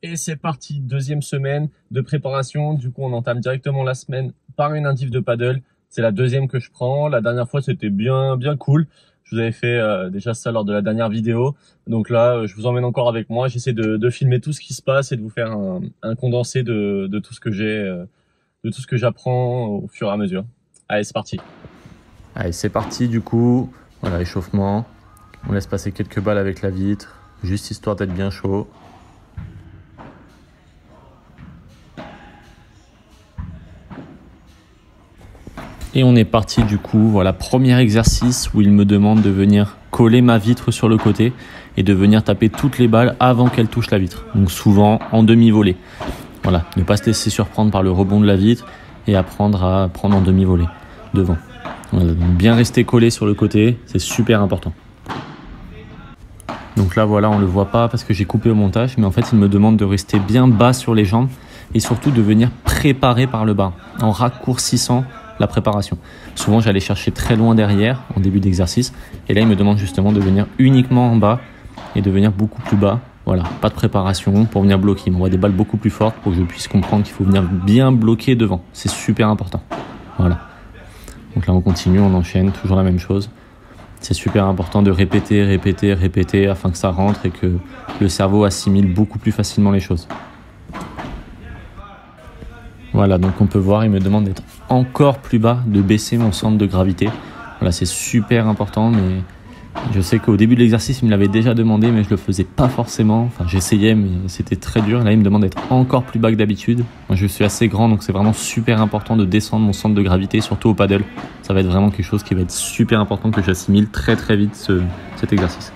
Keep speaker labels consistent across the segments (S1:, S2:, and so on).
S1: Et c'est parti, deuxième semaine de préparation. Du coup, on entame directement la semaine par une indiv de paddle. C'est la deuxième que je prends. La dernière fois, c'était bien cool. Je vous avais fait déjà ça lors de la dernière vidéo. Donc là, je vous emmène encore avec moi. J'essaie de filmer tout ce qui se passe et de vous faire un condensé de tout ce que j'ai, de tout ce que j'apprends au fur et à mesure. Allez, c'est parti. Allez, c'est parti du coup. Voilà, échauffement. On laisse passer quelques balles avec la vitre, juste histoire d'être bien chaud. Et on est parti du coup, voilà, premier exercice où il me demande de venir coller ma vitre sur le côté et de venir taper toutes les balles avant qu'elles touchent la vitre. Donc souvent en demi-volée. Voilà, ne pas se laisser surprendre par le rebond de la vitre et apprendre à prendre en demi-volée devant. Voilà, donc bien rester collé sur le côté, c'est super important. Donc là voilà, on le voit pas parce que j'ai coupé au montage, mais en fait il me demande de rester bien bas sur les jambes et surtout de venir préparer par le bas en raccourcissant la préparation. Souvent j'allais chercher très loin derrière en début d'exercice et là il me demande justement de venir uniquement en bas et de venir beaucoup plus bas. Voilà, pas de préparation pour venir bloquer. Il m'envoie des balles beaucoup plus fortes pour que je puisse comprendre qu'il faut venir bien bloquer devant. C'est super important. Voilà. Donc là on continue, on enchaîne, toujours la même chose. C'est super important de répéter afin que ça rentre et que le cerveau assimile beaucoup plus facilement les choses. Voilà, donc on peut voir, il me demande d'être encore plus bas, de baisser mon centre de gravité. Voilà, c'est super important, mais je sais qu'au début de l'exercice, il me l'avait déjà demandé, mais je le faisais pas forcément. Enfin, j'essayais, mais c'était très dur. Là, il me demande d'être encore plus bas que d'habitude. Moi, je suis assez grand, donc c'est vraiment super important de descendre mon centre de gravité, surtout au paddle. Ça va être vraiment quelque chose qui va être super important que j'assimile très vite cet exercice.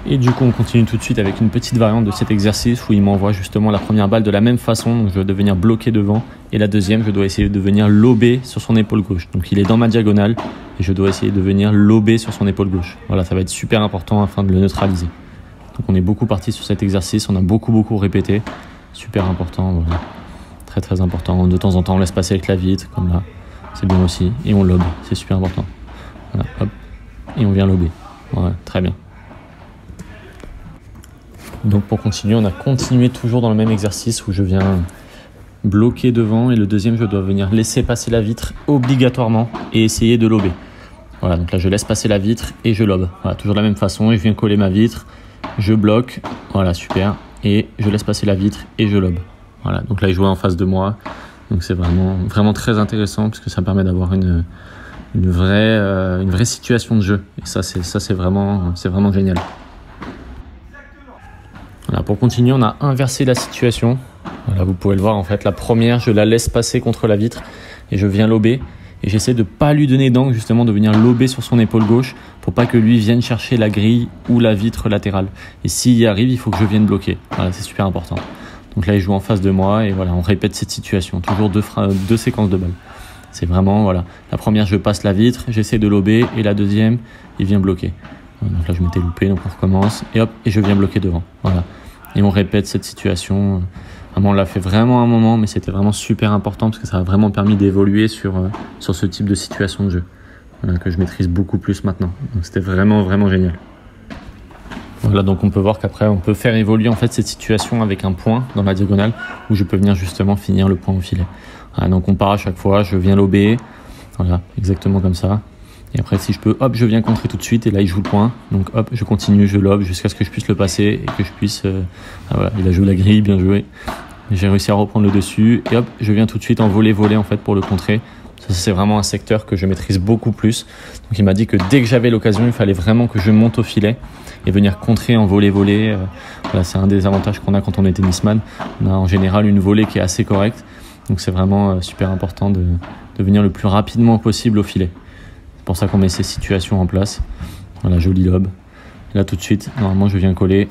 S1: Et du coup, on continue tout de suite avec une petite variante de cet exercice où il m'envoie justement la première balle de la même façon. Donc, je dois devenir bloqué devant. Et la deuxième, je dois essayer de venir lober sur son épaule gauche. Donc, il est dans ma diagonale et je dois essayer de venir lober sur son épaule gauche. Voilà, ça va être super important afin de le neutraliser. Donc, on est beaucoup parti sur cet exercice. On a beaucoup répété. Super important, voilà. Très important. De temps en temps, on laisse passer avec la vitre, comme là. C'est bien aussi. Et on lobe. C'est super important. Voilà, hop. Et on vient lober. Voilà, très bien. Donc pour continuer, on a continué toujours dans le même exercice où je viens bloquer devant et le deuxième, je dois venir laisser passer la vitre obligatoirement et essayer de lober. Voilà, donc là je laisse passer la vitre et je lobe. Voilà, toujours de la même façon, et je viens coller ma vitre, je bloque, voilà, super, et je laisse passer la vitre et je lobe. Voilà, donc là il joue en face de moi, donc c'est vraiment très intéressant parce que ça permet d'avoir une vraie situation de jeu. Et ça c'est vraiment génial. Voilà, pour continuer, on a inversé la situation. Voilà, vous pouvez le voir en fait. La première, je la laisse passer contre la vitre et je viens lober. Et j'essaie de pas lui donner d'angle, justement, de venir lober sur son épaule gauche pour pas que lui vienne chercher la grille ou la vitre latérale. Et s'il y arrive, il faut que je vienne bloquer. Voilà, c'est super important. Donc là, il joue en face de moi et voilà, on répète cette situation. Toujours deux séquences de balles. C'est vraiment, voilà. La première, je passe la vitre, j'essaie de lober et la deuxième, il vient bloquer. Donc là, je m'étais loupé, donc on recommence et hop, et je viens bloquer devant. Voilà. Et on répète cette situation. Vraiment, on l'a fait vraiment un moment, mais c'était vraiment super important parce que ça a vraiment permis d'évoluer sur ce type de situation de jeu. Voilà, que je maîtrise beaucoup plus maintenant. Donc c'était vraiment génial. Voilà, donc on peut voir qu'après, on peut faire évoluer en fait cette situation avec un point dans la diagonale où je peux venir justement finir le point au filet. Voilà, donc on part à chaque fois, je viens lober. Voilà, exactement comme ça. Et après, si je peux, hop, je viens contrer tout de suite. Et là, il joue le point. Donc, hop, je continue, je lobe jusqu'à ce que je puisse le passer et que je puisse... voilà, il a joué la grille, bien joué. J'ai réussi à reprendre le dessus. Et hop, je viens tout de suite en volley en fait pour le contrer. Ça, c'est vraiment un secteur que je maîtrise beaucoup plus. Donc, il m'a dit que dès que j'avais l'occasion, il fallait vraiment que je monte au filet et venir contrer en volley. Voilà, c'est un des avantages qu'on a quand on est tennisman. On a en général une volée qui est assez correcte. Donc, c'est vraiment super important de venir le plus rapidement possible au filet. C'est pour ça qu'on met ces situations en place. Voilà, joli lob. Là, tout de suite, normalement, je viens coller.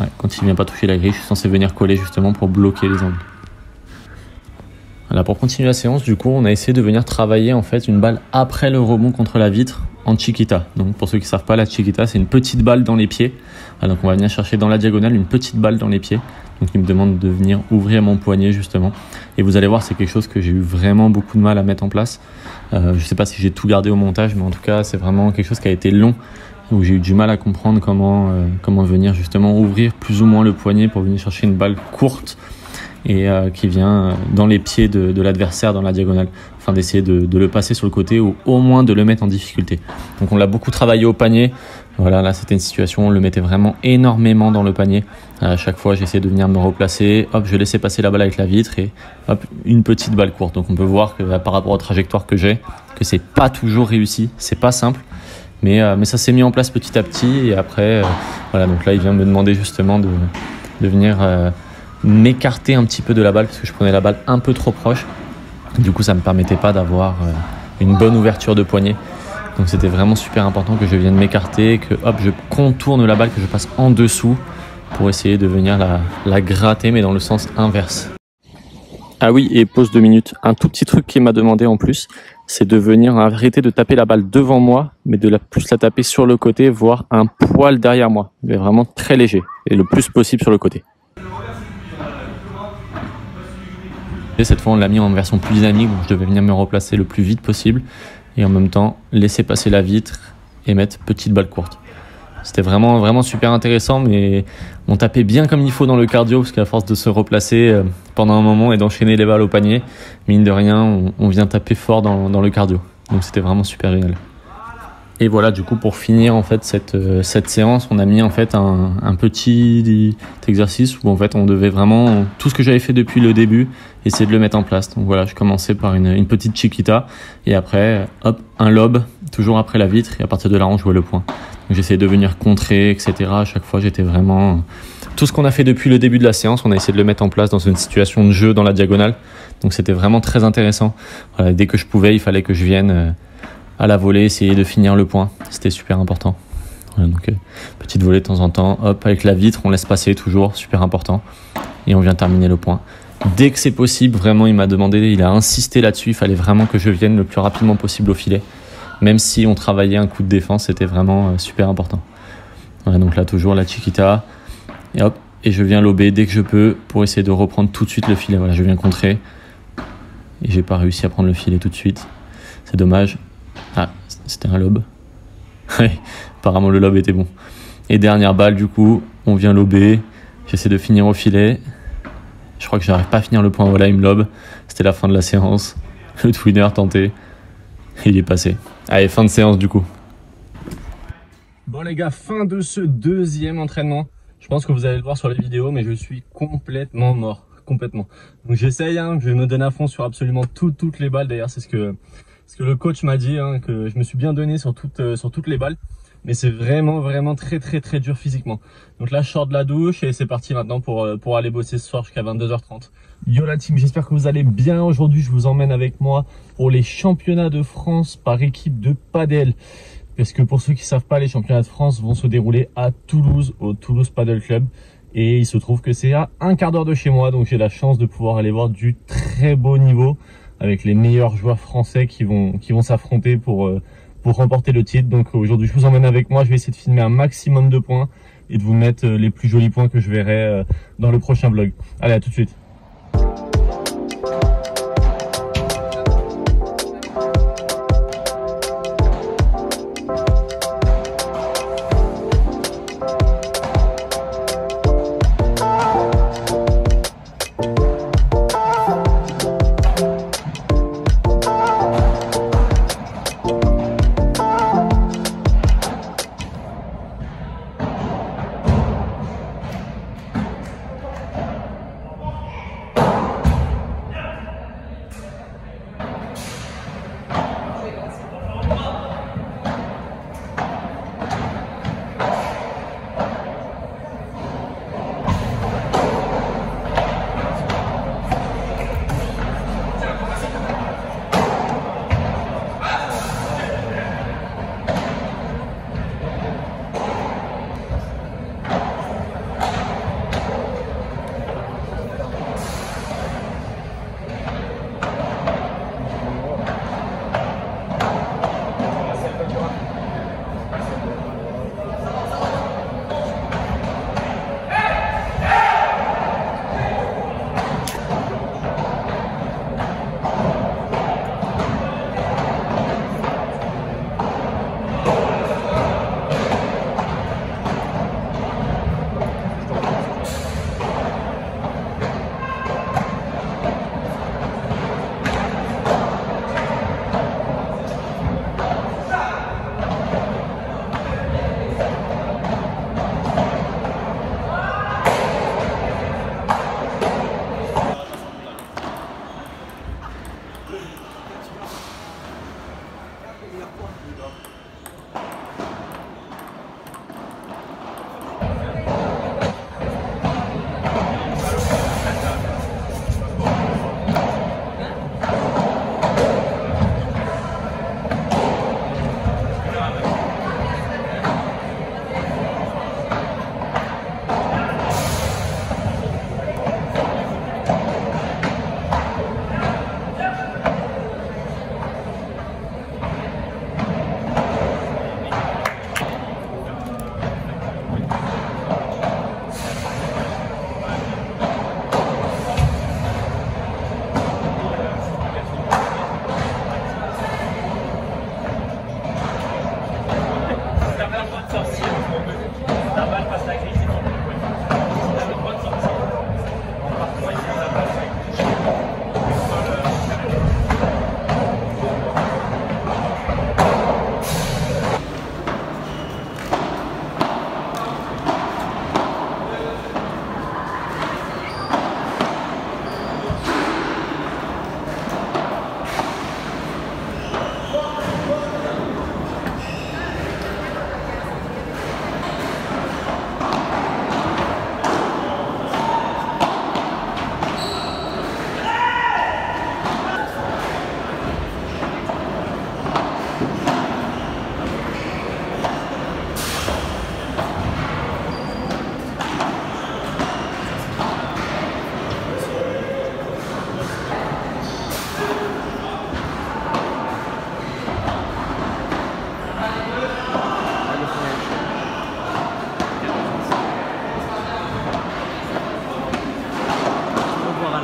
S1: Ouais, quand il ne vient pas toucher la grille, je suis censé venir coller justement pour bloquer les angles. Voilà, pour continuer la séance, du coup, on a essayé de venir travailler en fait une balle après le rebond contre la vitre en chiquita. Donc, pour ceux qui ne savent pas, la chiquita, c'est une petite balle dans les pieds. Voilà, donc, on va venir chercher dans la diagonale une petite balle dans les pieds. Donc, il me demande de venir ouvrir mon poignet justement. Et vous allez voir, c'est quelque chose que j'ai eu vraiment beaucoup de mal à mettre en place. Je ne sais pas si j'ai tout gardé au montage, mais en tout cas, c'est vraiment quelque chose qui a été long. où j'ai eu du mal à comprendre comment venir justement ouvrir plus ou moins le poignet pour venir chercher une balle courte et qui vient dans les pieds de l'adversaire dans la diagonale, afin d'essayer de le passer sur le côté ou au moins de le mettre en difficulté. Donc on l'a beaucoup travaillé au panier. Voilà, là c'était une situation où on le mettait vraiment énormément dans le panier. À chaque fois j'essayais de venir me replacer, hop, je laissais passer la balle avec la vitre et hop, une petite balle courte. Donc on peut voir que par rapport aux trajectoires que j'ai, que c'est pas toujours réussi, c'est pas simple. Mais ça s'est mis en place petit à petit et après, voilà, donc là il vient me demander justement de venir m'écarter un petit peu de la balle parce que je prenais la balle un peu trop proche. Du coup, ça me permettait pas d'avoir une bonne ouverture de poignet. Donc c'était vraiment super important que je vienne m'écarter, que hop, je contourne la balle, que je passe en dessous pour essayer de venir la gratter, mais dans le sens inverse. Ah oui, et pause 2 minutes. Un tout petit truc qui m'a demandé en plus, c'est de venir arrêter de taper la balle devant moi, mais de plus la taper sur le côté, voire un poil derrière moi. Mais vraiment très léger et le plus possible sur le côté. Et cette fois, on l'a mis en version plus dynamique, donc je devais venir me replacer le plus vite possible et en même temps laisser passer la vitre et mettre petite balle courte. C'était vraiment super intéressant, mais on tapait bien comme il faut dans le cardio parce qu'à force de se replacer pendant un moment et d'enchaîner les balles au panier, mine de rien, on vient taper fort dans le cardio. Donc c'était vraiment super génial. Et voilà, du coup, pour finir en fait cette séance, on a mis en fait un petit exercice où en fait on devait vraiment tout ce que j'avais fait depuis le début essayer de le mettre en place. Donc voilà, je commençais par une petite chiquita et après hop, un lob toujours après la vitre et à partir de là on jouait le point. Donc j'essayais de venir contrer, etc. À chaque fois, j'étais vraiment tout ce qu'on a fait depuis le début de la séance, on a essayé de le mettre en place dans une situation de jeu dans la diagonale. Donc c'était vraiment très intéressant. Voilà, dès que je pouvais, il fallait que je vienne à la volée, essayer de finir le point. C'était super important. Voilà, donc petite volée de temps en temps, hop, avec la vitre, on laisse passer toujours, super important. Et on vient terminer le point. Dès que c'est possible, vraiment, il m'a demandé, il a insisté là-dessus, il fallait vraiment que je vienne le plus rapidement possible au filet. Même si on travaillait un coup de défense, c'était vraiment super important. Voilà, donc là, toujours la chiquita. Et hop, et je viens lober dès que je peux pour essayer de reprendre tout de suite le filet. Voilà, je viens contrer. Et j'ai pas réussi à prendre le filet tout de suite. C'est dommage. Ah, c'était un lob. Apparemment le lob était bon. Et dernière balle, du coup, on vient lober. J'essaie de finir au filet. Je crois que j'arrive pas à finir le point. Voilà, il me lobe. C'était la fin de la séance. Le twinner tenté. Il est passé. Allez, fin de séance du coup. Bon les gars, fin de ce deuxième entraînement. Je pense que vous allez le voir sur les vidéos, mais je suis complètement mort. Complètement. Donc j'essaye, je me donne à fond sur absolument toutes les balles. D'ailleurs, c'est ce que le coach m'a dit, que je me suis bien donné sur toutes les balles. Mais c'est vraiment très dur physiquement. Donc là, je sors de la douche et c'est parti maintenant pour aller bosser ce soir jusqu'à 22h30. Yo la team, j'espère que vous allez bien. Aujourd'hui, je vous emmène avec moi pour les championnats de France par équipe de padel. Parce que pour ceux qui savent pas, les championnats de France vont se dérouler à Toulouse, au Toulouse Padel Club. Et il se trouve que c'est à un quart d'heure de chez moi. Donc j'ai la chance de pouvoir aller voir du très beau niveau avec les meilleurs joueurs français qui vont s'affronter pour remporter le titre. Donc aujourd'hui, je vous emmène avec moi. Je vais essayer de filmer un maximum de points et de vous mettre les plus jolis points que je verrai dans le prochain vlog. Allez, à tout de suite.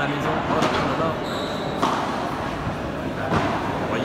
S1: maison. Oh là là. Oui.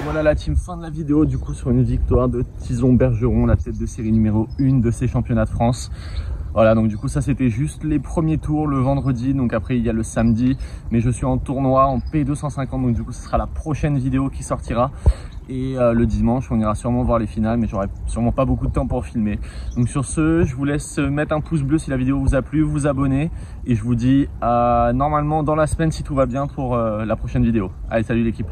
S1: Voilà la team, fin de la vidéo du coup sur une victoire de Tison Bergeron, la tête de série numéro 1 de ces championnats de France. Voilà, donc du coup ça c'était juste les premiers tours le vendredi, donc après il y a le samedi, mais je suis en tournoi en P250, donc du coup ce sera la prochaine vidéo qui sortira. Et le dimanche on ira sûrement voir les finales, mais j'aurai sûrement pas beaucoup de temps pour filmer. Donc sur ce, je vous laisse mettre un pouce bleu si la vidéo vous a plu, vous abonner, et je vous dis normalement dans la semaine si tout va bien pour la prochaine vidéo. Allez, salut l'équipe.